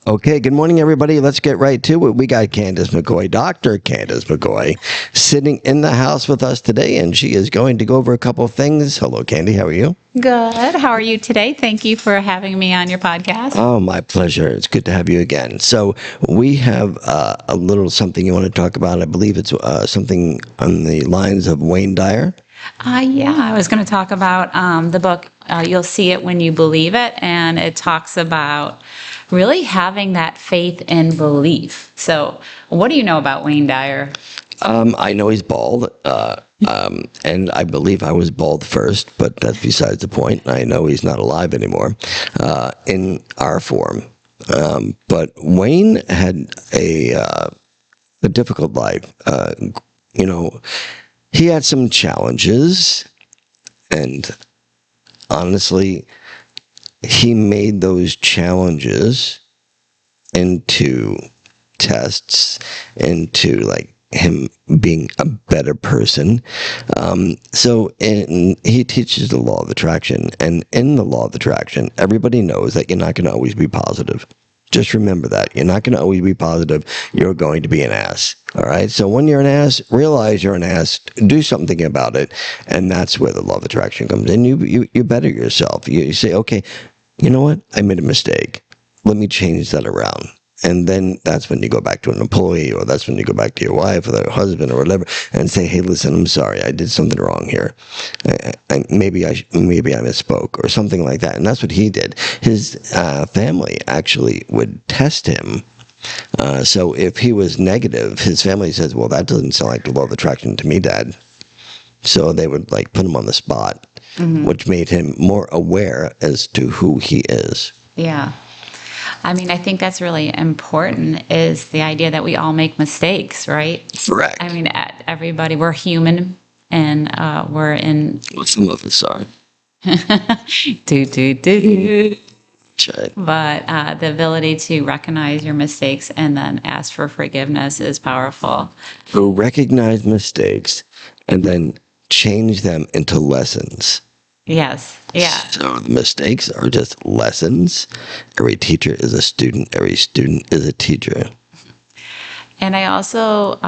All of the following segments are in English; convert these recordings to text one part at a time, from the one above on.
Okay, good morning, everybody. Let's get right to it. We got Candace McCoy, Dr. Candace McCoy, sitting in the house with us today, and she is going to go over a couple of things. Hello, Candy. How are you? Good. How are you today? Thank you for having me on your podcast. Oh, my pleasure. It's good to have you again. So we have a little something you want to talk about. I believe it's something on the lines of Wayne Dyer. Yeah, I was going to talk about the book, You'll See It When You Believe It, and it talks about really having that faith and belief. So what do you know about Wayne Dyer? I know he's bald, and I believe I was bald first, but that's besides the point. I know he's not alive anymore in our form. But Wayne had a difficult life. You know, he had some challenges, and honestly, he made those challenges into tests, into like him being a better person. And he teaches the law of attraction, and in the law of attraction, everybody knows that you're not going to always be positive. Just remember that. You're not going to always be positive. You're going to be an ass. All right? So when you're an ass, realize you're an ass. Do something about it. And that's where the law of attraction comes in. You better yourself. You say, okay, you know what? I made a mistake. Let me change that around. And then that's when you go back to an employee, or that's when you go back to your wife or their husband or whatever, and say, "Hey, listen, I'm sorry, I did something wrong here. Maybe I misspoke," or something like that. And that's what he did. His family actually would test him. So if he was negative, his family says, "Well, that doesn't sound like the law of attraction to me, Dad." So they would like put him on the spot, which made him more aware as to who he is. Yeah. I mean, I think that's really important, is the idea that we all make mistakes, right? Correct. I mean, everybody, we're human, and we're in... Well, some of us are. Right. But the ability to recognize your mistakes and then ask for forgiveness is powerful. So recognize mistakes and then change them into lessons. Yes. Yeah. So the mistakes are just lessons. Every teacher is a student. Every student is a teacher. And I also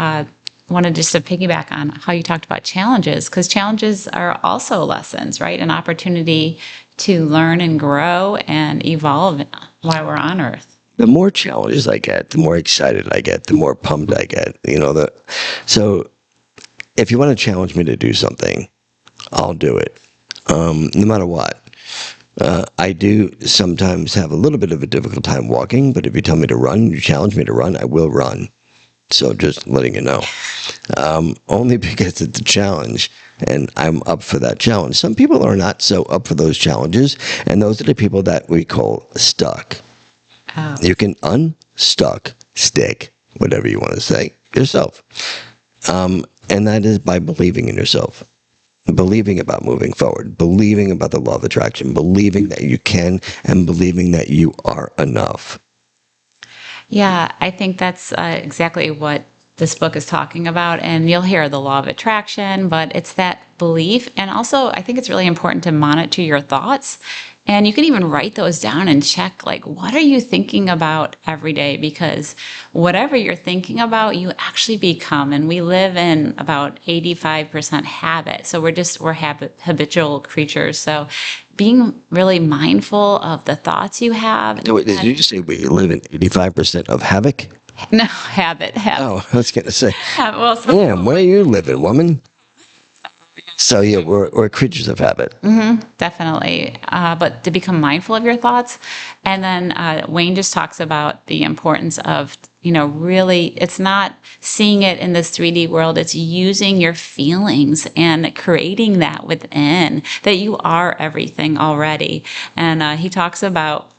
wanted just to piggyback on how you talked about challenges, because challenges are also lessons, right? An opportunity to learn and grow and evolve while we're on Earth. The more challenges I get, the more excited I get, the more pumped I get. So if you want to challenge me to do something, I'll do it. No matter what. I do sometimes have a little bit of a difficult time walking, but if you tell me to run, you challenge me to run, I will run. So just letting you know. Only because it's a challenge, and I'm up for that challenge. Some people are not so up for those challenges, and those are the people that we call stuck. Oh. You can unstuck, stick, whatever you want to say, yourself. And that is by believing in yourself. Believing about moving forward, believing about the law of attraction, believing that you can, and believing that you are enough. Yeah, I think that's exactly what this book is talking about. And you'll hear the law of attraction, but it's that belief. And also, I think it's really important to monitor your thoughts. And you can even write those down and check, like, what are you thinking about every day? Because whatever you're thinking about, you actually become. And we live in about 85% habit. So we're habitual creatures. So being really mindful of the thoughts you have. No, wait, did you just say we live in 85% of havoc? No, habit. Oh, I was going to say. Well, Damn, where you living, woman? So yeah, we're creatures of habit. Definitely. But to become mindful of your thoughts. And then Wayne just talks about the importance of, really, it's not seeing it in this 3D world. It's using your feelings and creating that within, that you are everything already. And he talks about,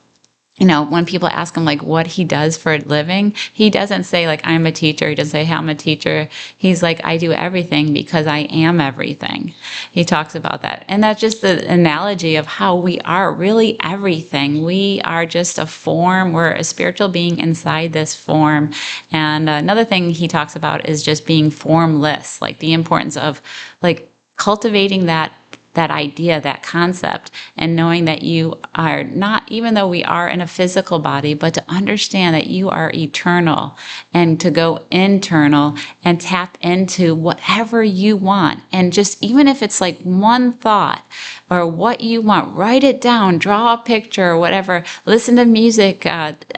when people ask him like what he does for a living, he doesn't say like, I'm a teacher. He doesn't say, hey, I'm a teacher. He's like, I do everything because I am everything. He talks about that. And that's just the analogy of how we are really everything. We are just a form. We're a spiritual being inside this form. And another thing he talks about is just being formless, like the importance of like cultivating that that idea, that concept, and knowing that you are not, even though we are in a physical body, but to understand that you are eternal and to go internal and tap into whatever you want. And just even if it's like one thought or what you want, write it down, draw a picture or whatever, listen to music.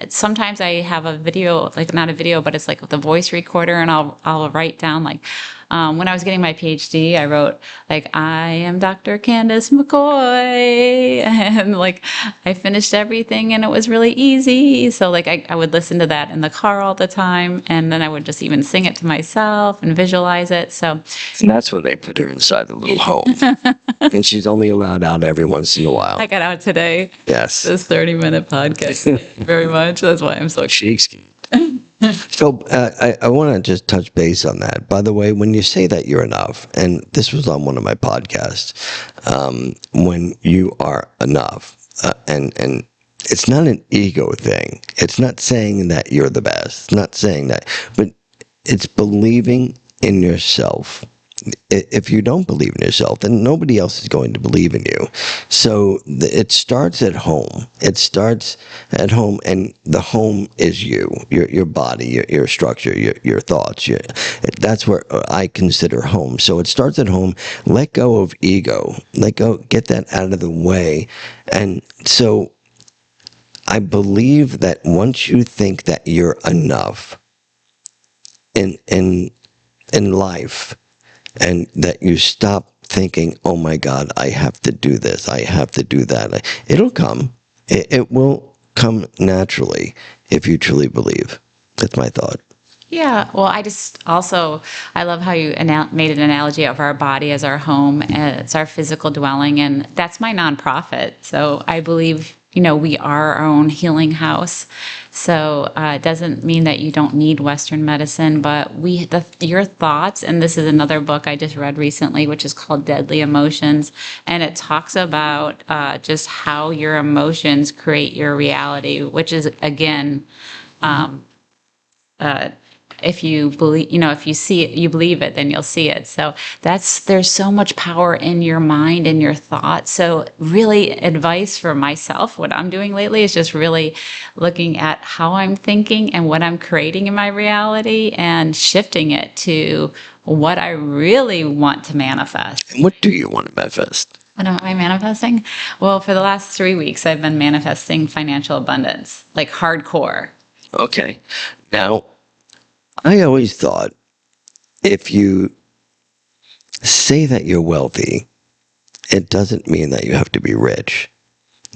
Sometimes I have a video, like not a video, but it's like with a voice recorder, and I'll write down like, when I was getting my PhD, I wrote like, I am Dr. Candace McCoy. And like, I finished everything and it was really easy. So like, I would listen to that in the car all the time. And then I would just even sing it to myself and visualize it. So And that's when they put her inside the little home. And she's only allowed out every once in a while. I got out today. Yes. This 30-minute podcast. Thank you very much. That's why I'm so She's So I want to just touch base on that. By the way, when you say that you're enough, and this was on one of my podcasts, when you are enough, and it's not an ego thing. It's not saying that you're the best. It's not saying that, but it's believing in yourself. If you don't believe in yourself, then nobody else is going to believe in you. So it starts at home. It starts at home, and the home is you, your body, your structure, your thoughts. That's where I consider home. So it starts at home. Let go of ego. Get that out of the way. And so I believe that once you think that you're enough in life, and that you stop thinking, oh my God, I have to do this, I have to do that. It'll come. It will come naturally if you truly believe. That's my thought. Yeah, well, I love how you made an analogy of our body as our home, and it's our physical dwelling, and that's my nonprofit. So I believe, we are our own healing house. So it doesn't mean that you don't need Western medicine, but your thoughts, and this is another book I just read recently, which is called Deadly Emotions, and it talks about just how your emotions create your reality, which is, again, if you believe, if you see it, you believe it, then you'll see it. So there's so much power in your mind and your thoughts. So really, advice for myself, what I'm doing lately is just really looking at how I'm thinking and what I'm creating in my reality and shifting it to what I really want to manifest. And what do you want to manifest? What am I manifesting? Well, for the last 3 weeks, I've been manifesting financial abundance, like hardcore. Okay. Now, I always thought if you say that you're wealthy, it doesn't mean that you have to be rich.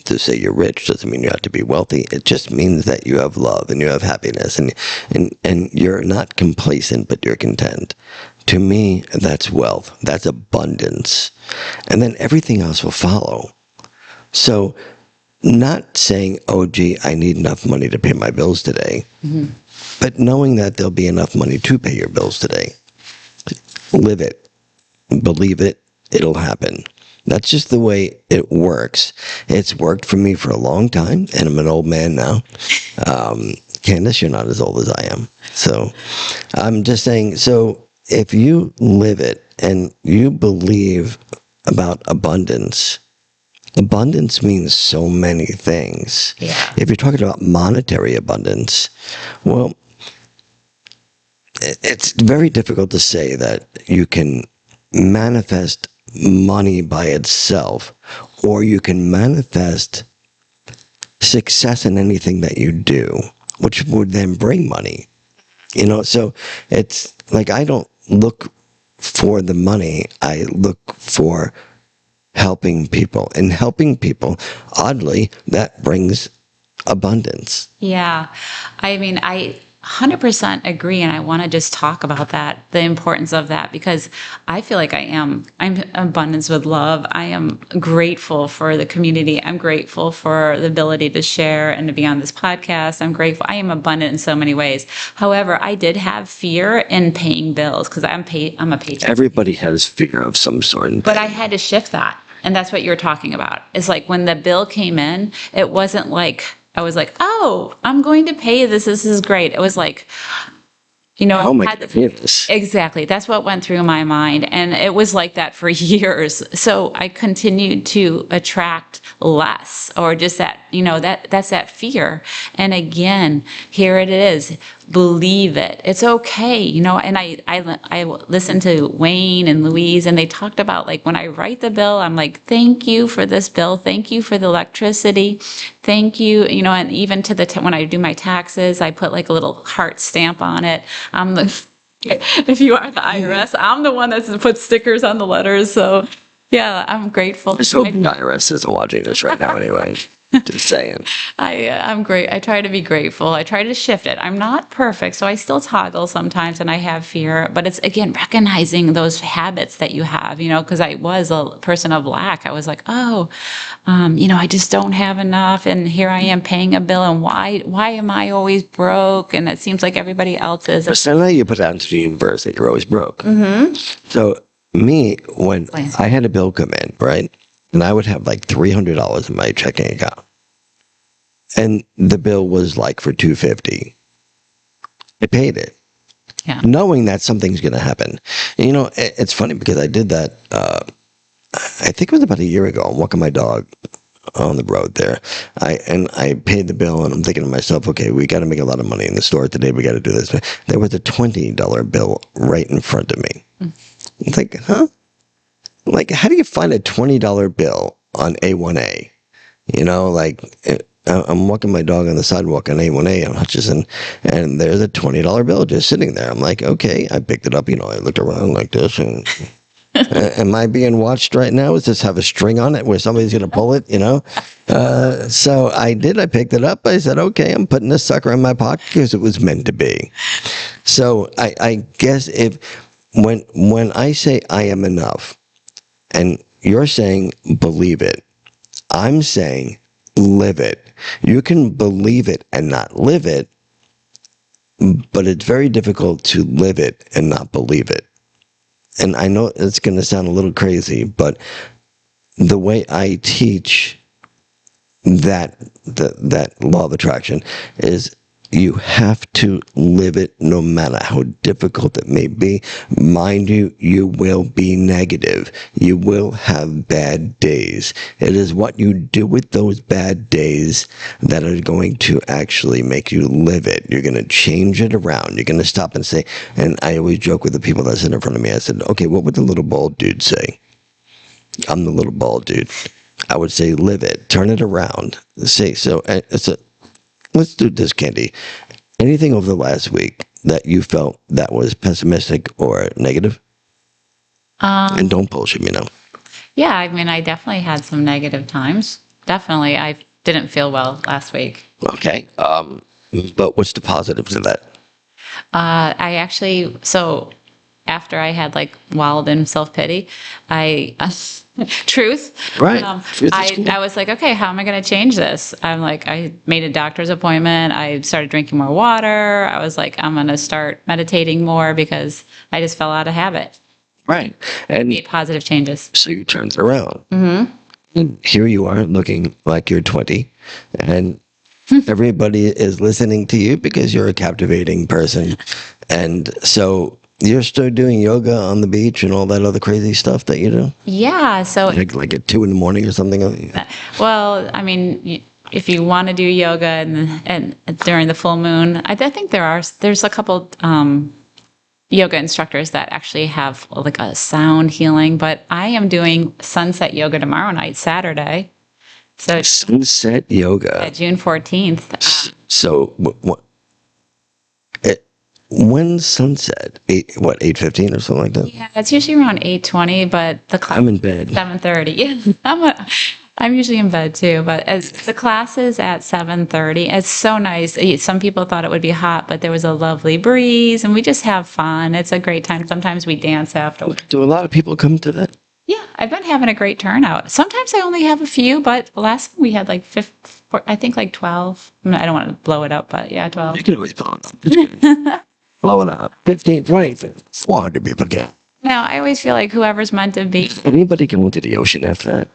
To say you're rich doesn't mean you have to be wealthy. It just means that you have love and you have happiness and you're not complacent, but you're content. To me, that's wealth. That's abundance. And then everything else will follow. So not saying, oh, gee, I need enough money to pay my bills today. Mm-hmm. But knowing that there'll be enough money to pay your bills today. Live it. Believe it. It'll happen. That's just the way it works. It's worked for me for a long time, and I'm an old man now. Candace, you're not as old as I am. So I'm just saying, so if you live it and you believe about abundance, abundance means so many things. Yeah. If you're talking about monetary abundance, well, it's very difficult to say that you can manifest money by itself, or you can manifest success in anything that you do, which would then bring money. So it's like I don't look for the money. I look for helping people. And helping people, oddly, that brings abundance. Yeah. I mean, I 100% agree. And I want to just talk about that, the importance of that, because I feel like I'm abundance with love. I am grateful for the community. I'm grateful for the ability to share and to be on this podcast. I'm grateful. I am abundant in so many ways. However, I did have fear in paying bills because I'm a paycheck. Everybody has fear of some sort. But I had to shift that. And that's what you're talking about. It's like when the bill came in, it wasn't like, I was like, oh, I'm going to pay this. This is great. It was like, Oh my had goodness. exactly. That's what went through my mind. And it was like that for years. So I continued to attract less, or just that, that's that fear. And again, here it is. Believe it. It's okay. And I listened to Wayne and Louise, and they talked about, like, when I write the bill, I'm like, thank you for this bill. Thank you for the electricity. Thank you. And even to when I do my taxes, I put like a little heart stamp on it. If you are the IRS, I'm the one that's put stickers on the letters. So yeah, I'm grateful. So the IRS isn't watching this right now anyway. Just saying. I'm great. I try to be grateful. I try to shift it. I'm not perfect, so I still toggle sometimes, and I have fear. But it's, again, recognizing those habits that you have. Because I was a person of lack. I was like, I just don't have enough, and here I am paying a bill, and why am I always broke? And it seems like everybody else is. So now you put out into the universe that you're always broke. Mm-hmm. So me, when I had a bill come in, right, and I would have like $300 in my checking account, and the bill was like for $250. I paid it, knowing that something's going to happen. And, it's funny because I did that. I think it was about a year ago. I'm walking my dog on the road there. I paid the bill, and I'm thinking to myself, okay, we got to make a lot of money in the store today. We got to do this. There was a $20 bill right in front of me. I'm like, huh? Like, how do you find a $20 bill on A1A? I'm walking my dog on the sidewalk on A1A on Hutchison, and there's a $20 bill just sitting there. I'm like, okay. I picked it up. I looked around like this, and am I being watched right now? Does this have a string on it where somebody's going to pull it, So I did. I picked it up. I said, okay, I'm putting this sucker in my pocket because it was meant to be. So I guess when I say I am enough, and you're saying believe it, I'm saying live it. You can believe it and not live it, but it's very difficult to live it and not believe it. And I know it's going to sound a little crazy, but the way I teach that law of attraction is you have to live it no matter how difficult it may be. Mind you, you will be negative. You will have bad days. It is what you do with those bad days that are going to actually make you live it. You're going to change it around. You're going to stop and say, and I always joke with the people that sit in front of me. I said, okay, what would the little bald dude say? I'm the little bald dude. I would say, live it. Turn it around. Say, so let's do this, Candy. Anything over the last week that you felt that was pessimistic or negative? And don't bullshit me now. Yeah, I mean, I definitely had some negative times. Definitely. I didn't feel well last week. Okay. But what's the positives of that? So after I had wallowed in self-pity, truth. Right. I was like, okay, how am I going to change this? I made a doctor's appointment. I started drinking more water. I was like, I'm going to start meditating more because I just fell out of habit. Right. And made positive changes. So you turned it around. Mm-hmm. And here you are looking like you're 20, and everybody is listening to you because you're a captivating person. And so you're still doing yoga on the beach and all that other crazy stuff that you do? Yeah. So like at 2 a.m. or something? Well, I mean, if you want to do yoga and during the full moon, I think there's a couple yoga instructors that actually have a sound healing, but I am doing sunset yoga tomorrow night, Saturday. So sunset yoga. June 14th. So when's sunset? 8:15 or something like that? Yeah, it's usually around 8:20, but the class I'm in bed. 7:30. Yeah, I'm usually in bed too, but as the class is at 7:30, it's so nice. Some people thought it would be hot, but there was a lovely breeze, and we just have fun. It's a great time. Sometimes we dance afterwards. Do a lot of people come to that? Yeah, I've been having a great turnout. Sometimes I only have a few, but last time we had 12. I don't want to blow it up, but yeah, 12. You can always blow it up. Blow it up. 15, 20, 400 people get. Now, I always feel like whoever's meant to be. Anybody go into the ocean after that?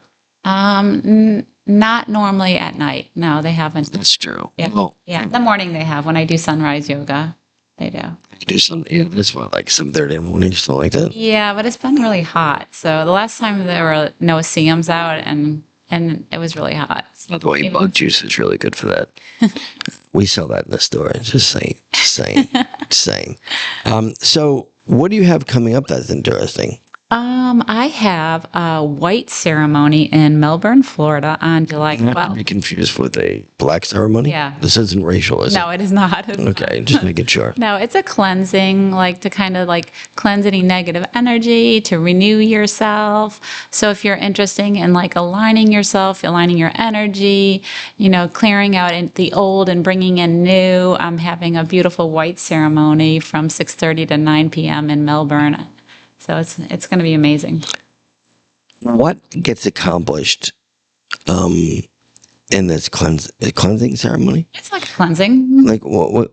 Not normally at night. No, they haven't. That's true. Yeah. Well, yeah. In the morning they have when I do sunrise yoga. They do. You do something, yeah, that's what, like 7:30 in the morning, something like that. Yeah, but it's been really hot. So the last time there were no CMs out, and it was really hot. By the way, bug juice is really good for that. We sell that in the store. Just saying, just saying, just saying. So what do you have coming up that's interesting? I have a white ceremony in Melbourne, Florida on July Not to 12th. be confused with a black ceremony. Yeah. This isn't racial, is No, it is not. it? Okay, just making sure. No, it's a cleansing, like to kind of like cleanse any negative energy, to renew yourself. So if you're interested in like aligning yourself, aligning your energy, clearing out the old and bringing in new, I'm having a beautiful white ceremony from 6:30 to 9 p.m. in Melbourne. So it's going to be amazing. What gets accomplished in this cleansing ceremony? It's like cleansing. Like what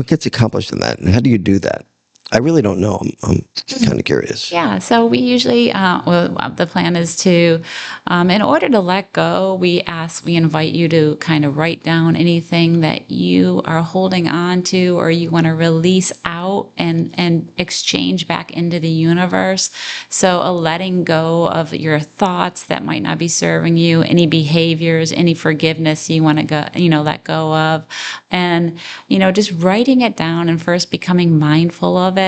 gets accomplished in that, and how do you do that? I really don't know. I'm kind of curious. Yeah, so we usually, the plan is to, in order to let go, we invite you to kind of write down anything that you are holding on to or you want to release out and exchange back into the universe. So a letting go of your thoughts that might not be serving you, any behaviors, any forgiveness you want to let go of, and, just writing it down and first becoming mindful of it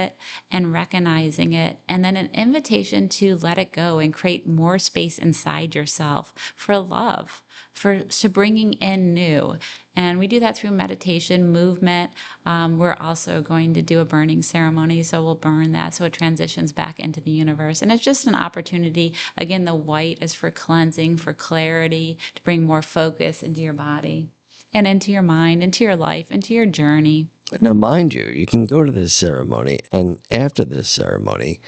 and recognizing it, and then an invitation to let it go and create more space inside yourself for love, to bringing in new. And we do that through meditation, movement. We're also going to do a burning ceremony, so we'll burn that so it transitions back into the universe. And it's just an opportunity. Again, the white is for cleansing, for clarity, to bring more focus into your body and into your mind, into your life, into your journey. Now, mind you, you can go to this ceremony, and after this ceremony,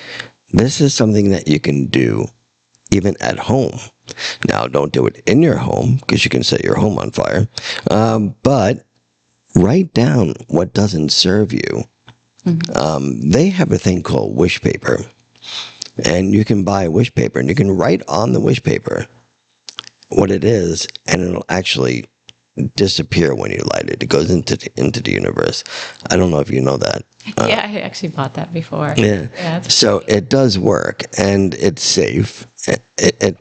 this is something that you can do even at home. Now, don't do it in your home because you can set your home on fire, but write down what doesn't serve you. They have a thing called wish paper, and you can buy wish paper, and you can write on the wish paper what it is, and it'll actually disappear when you light it. It goes into the universe. I don't know if you know that. Yeah, I actually bought that before. Yeah. So it does work, and it's safe.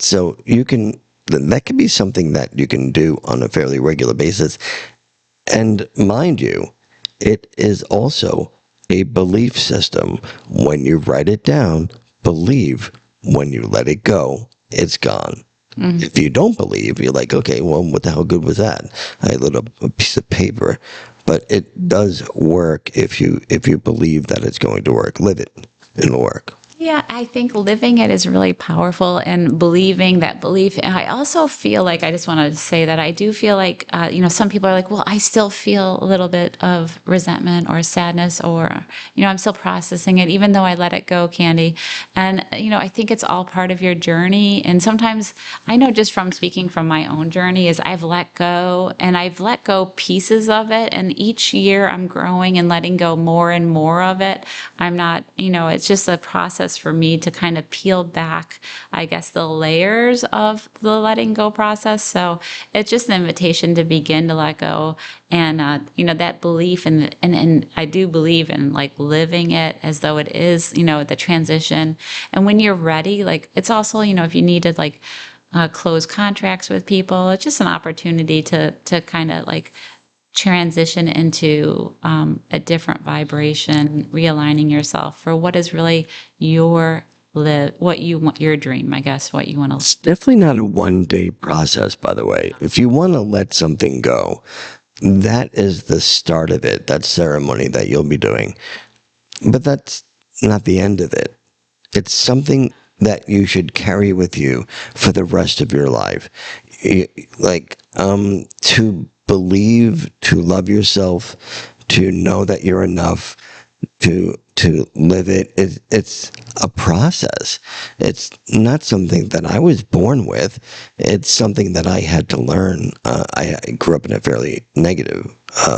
So you can. That can be something that you can do on a fairly regular basis. And mind you, it is also a belief system. When you write it down, believe. When you let it go, it's gone. If you don't believe, you're like, okay, well, what the hell good was that? I lit up a piece of paper. But it does work if you believe that it's going to work. Live it. It'll work. Yeah, I think living it is really powerful, and believing that belief. And I also feel like, I just want to say that I do feel like, some people are like, well, I still feel a little bit of resentment or sadness, or, I'm still processing it, even though I let it go, Candy. And, I think it's all part of your journey. And sometimes I know, just from speaking from my own journey, is I've let go, and I've let go pieces of it. And each year I'm growing and letting go more and more of it. I'm not, it's just a process for me to kind of peel back, I guess, the layers of the letting go process. So it's just an invitation to begin to let go. And, that belief, and I do believe in like living it as though it is, the transition. And when you're ready, like, it's also, if you need to like close contracts with people, it's just an opportunity to kind of like transition into a different vibration, realigning yourself for what is really what you want, your dream, I guess, what you want to. It's definitely not a one-day process, by the way. If you want to let something go, that is the start of it, that ceremony that you'll be doing. But that's not the end of it. It's something that you should carry with you for the rest of your life. To believe, to love yourself, to know that you're enough, to live it. It's a process. It's not something that I was born with. It's something that I had to learn. I grew up in a fairly negative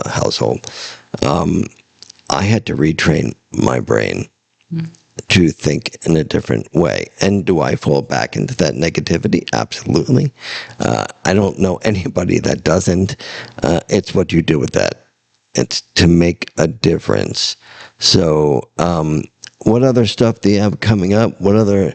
household. I had to retrain my brain to think in a different way. And do I fall back into that negativity? Absolutely. I don't know anybody that doesn't. It's what you do with that. It's to make a difference. So, what other stuff do you have coming up? What other?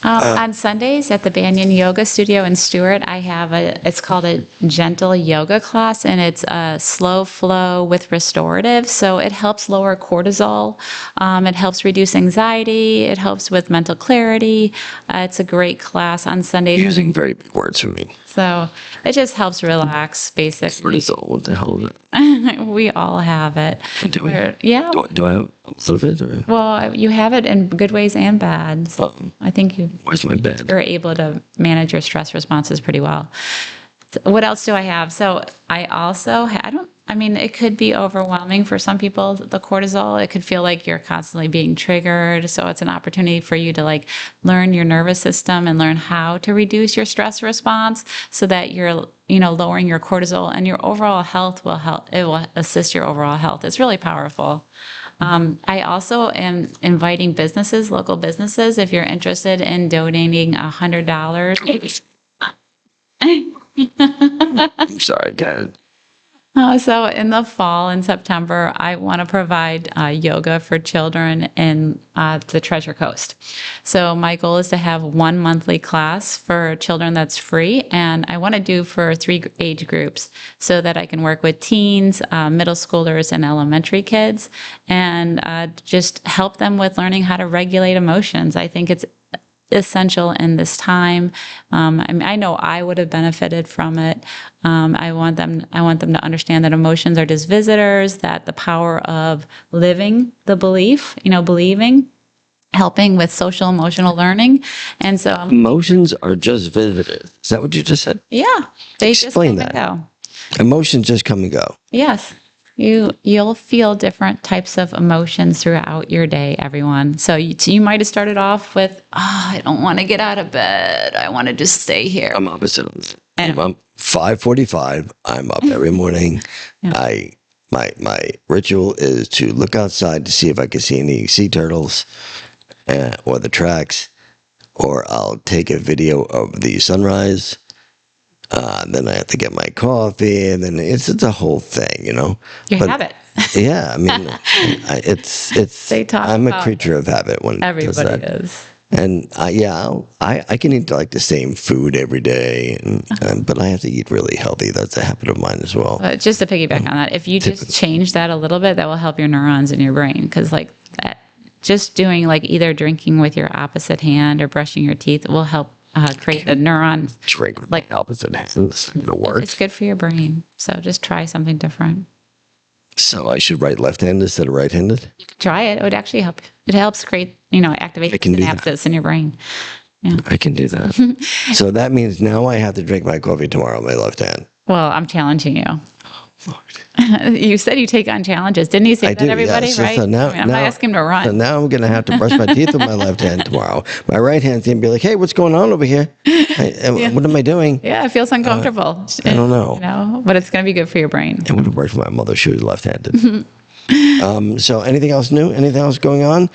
On Sundays at the Banyan Yoga Studio in Stewart, I have it's called a gentle yoga class, and it's a slow flow with restorative. So it helps lower cortisol. It helps reduce anxiety. It helps with mental clarity. It's a great class on Sundays. Using very big words for me. So it just helps relax, basically. Cortisol, what the hell is it? We all have it. Do we? Yeah. Do I have a little bit? Or? Well, you have it in good ways and bad. So I think Where's my bed? you're able to manage your stress responses pretty well. What else do I have? So I also, it could be overwhelming for some people, the cortisol. It could feel like you're constantly being triggered. So it's an opportunity for you to like learn your nervous system and learn how to reduce your stress response so that you're, lowering your cortisol, and your overall health will help. It will assist your overall health. It's really powerful. I also am inviting businesses, local businesses, if you're interested in donating $100. I'm sorry, Dad. So in the fall, in September, I want to provide yoga for children in the Treasure Coast. So my goal is to have one monthly class for children that's free, and I want to do for 3 age groups so that I can work with teens, middle schoolers, and elementary kids, and just help them with learning how to regulate emotions. I think it's essential in this time. I know I would have benefited from it. I want them to understand that emotions are just visitors, that the power of living the belief, believing, helping with social emotional learning. And so Emotions are just visitors. Is that what you just said? yeah, they Explain just come and go. Emotions just come and go. Yes. You'll feel different types of emotions throughout your day, everyone. So you might have started off with, I don't want to get out of bed. I want to just stay here. I'm opposite. I'm up 5:45. I'm up every morning. Yeah. My ritual is to look outside to see if I can see any sea turtles or the tracks, or I'll take a video of the sunrise. Then I have to get my coffee, and then it's a whole thing, Your habit. Yeah, I mean, I'm a creature of habit when everybody is. And I can eat like the same food every day, but I have to eat really healthy. That's a habit of mine as well. Just to piggyback on that, if you just change that a little bit, that will help your neurons in your brain, because like that, just doing like either drinking with your opposite hand or brushing your teeth will help create the neuron. Drink with like opposite hands. It'll work. It's good for your brain. So just try something different. So I should write left-handed instead of right-handed? You can try it. It would actually help. It helps create, activate synapses in your brain. Yeah. I can do that. So that means now I have to drink my coffee tomorrow with my left hand. Well, I'm challenging you. Lord. You said you take on challenges. Didn't you say that, everybody, right? So now, I'm not asking him to run. So now I'm going to have to brush my teeth with my left hand tomorrow. My right hand's going to be like, hey, what's going on over here? What am I doing? Yeah, it feels uncomfortable. I don't know. But it's going to be good for your brain. It would have worked for my mother. She was left-handed. So anything else new? Anything else going on?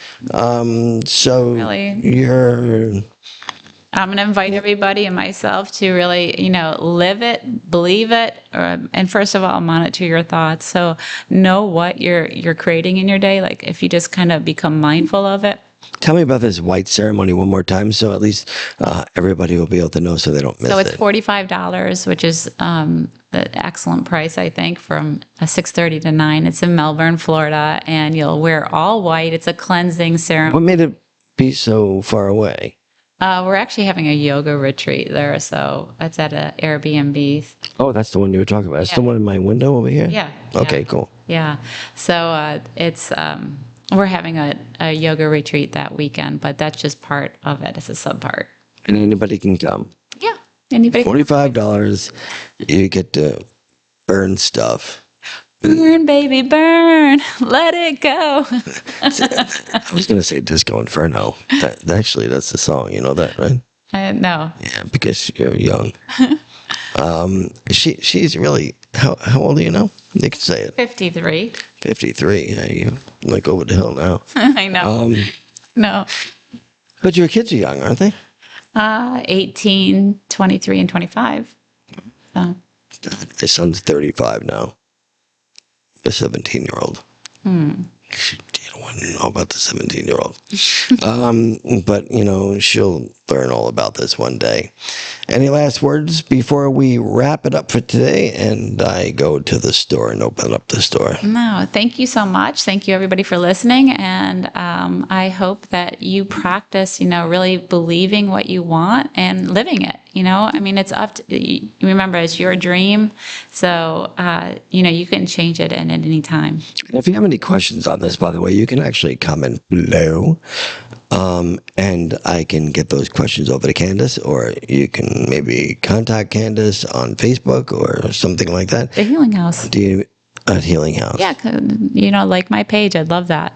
Really? I'm going to invite everybody and myself to really, live it, believe it, and first of all, monitor your thoughts. So know what you're creating in your day. Like if you just kind of become mindful of it. Tell me about this white ceremony one more time, so at least everybody will be able to know, so they don't miss it. So it's $45, which is the excellent price, I think, from 6:30 to 9. It's in Melbourne, Florida, and you'll wear all white. It's a cleansing ceremony. What made it be so far away? We're actually having a yoga retreat there, so it's at an Airbnb. Oh, that's the one you were talking about. That's the one in my window over here? Yeah. Okay, cool. Yeah. So it's we're having a yoga retreat that weekend, but that's just part of it. It's a sub part. And anybody can come. Yeah. Anybody. $45. You get to burn stuff. Burn, baby, burn. Let it go. I was going to say Disco Inferno. Actually, that's the song. You know that, right? No. Yeah, because you're young. She's really, how old are you now? You can say it. 53. 53. Yeah, you like over the hill now. I know. No. But your kids are young, aren't they? 18, 23, and 25. So. My son's 35 now. a 17-year-old. You don't want to know about the 17-year-old. But, she'll learn all about this one day. Any last words before we wrap it up for today and I go to the store and open up the store? No, thank you so much. Thank you, everybody, for listening. And I hope that you practice, really believing what you want and living it. It's up to, remember, it's your dream. So, you can change it at any time. And if you have any questions on this, by the way, you can actually comment below. And I can get those questions over to Candace, or you can maybe contact Candace on Facebook or something like that. The Healing House. At Healing House. Yeah, like my page. I'd love that.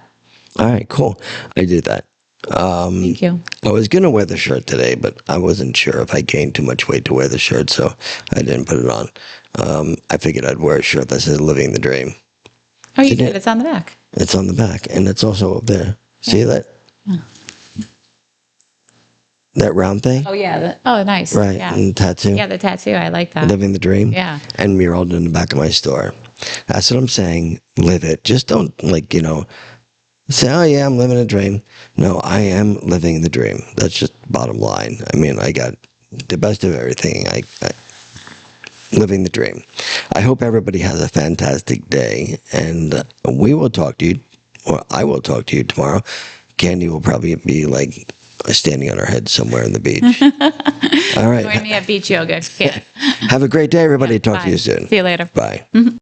All right, cool. I did that. Thank you. I was going to wear the shirt today, but I wasn't sure if I gained too much weight to wear the shirt, so I didn't put it on. I figured I'd wear a shirt that says Living the Dream. Oh, you did? It's on the back. It's on the back, and it's also up there. See that? Oh. That round thing? Oh, yeah. Oh, nice. Right, Yeah. and the tattoo. Yeah, the tattoo. I like that. Living the Dream. Yeah. And muraled in the back of my store. That's what I'm saying. Live it. Just don't, say, oh, yeah, I'm living a dream. No, I am living the dream. That's just bottom line. I got the best of everything. I living the dream. I hope everybody has a fantastic day, and we will talk to you, or I will talk to you tomorrow. Candy will probably be standing on her head somewhere on the beach. All right. Join me at beach yoga. Yeah. Have a great day, everybody. Talk to Bye. you soon. See you later. Bye.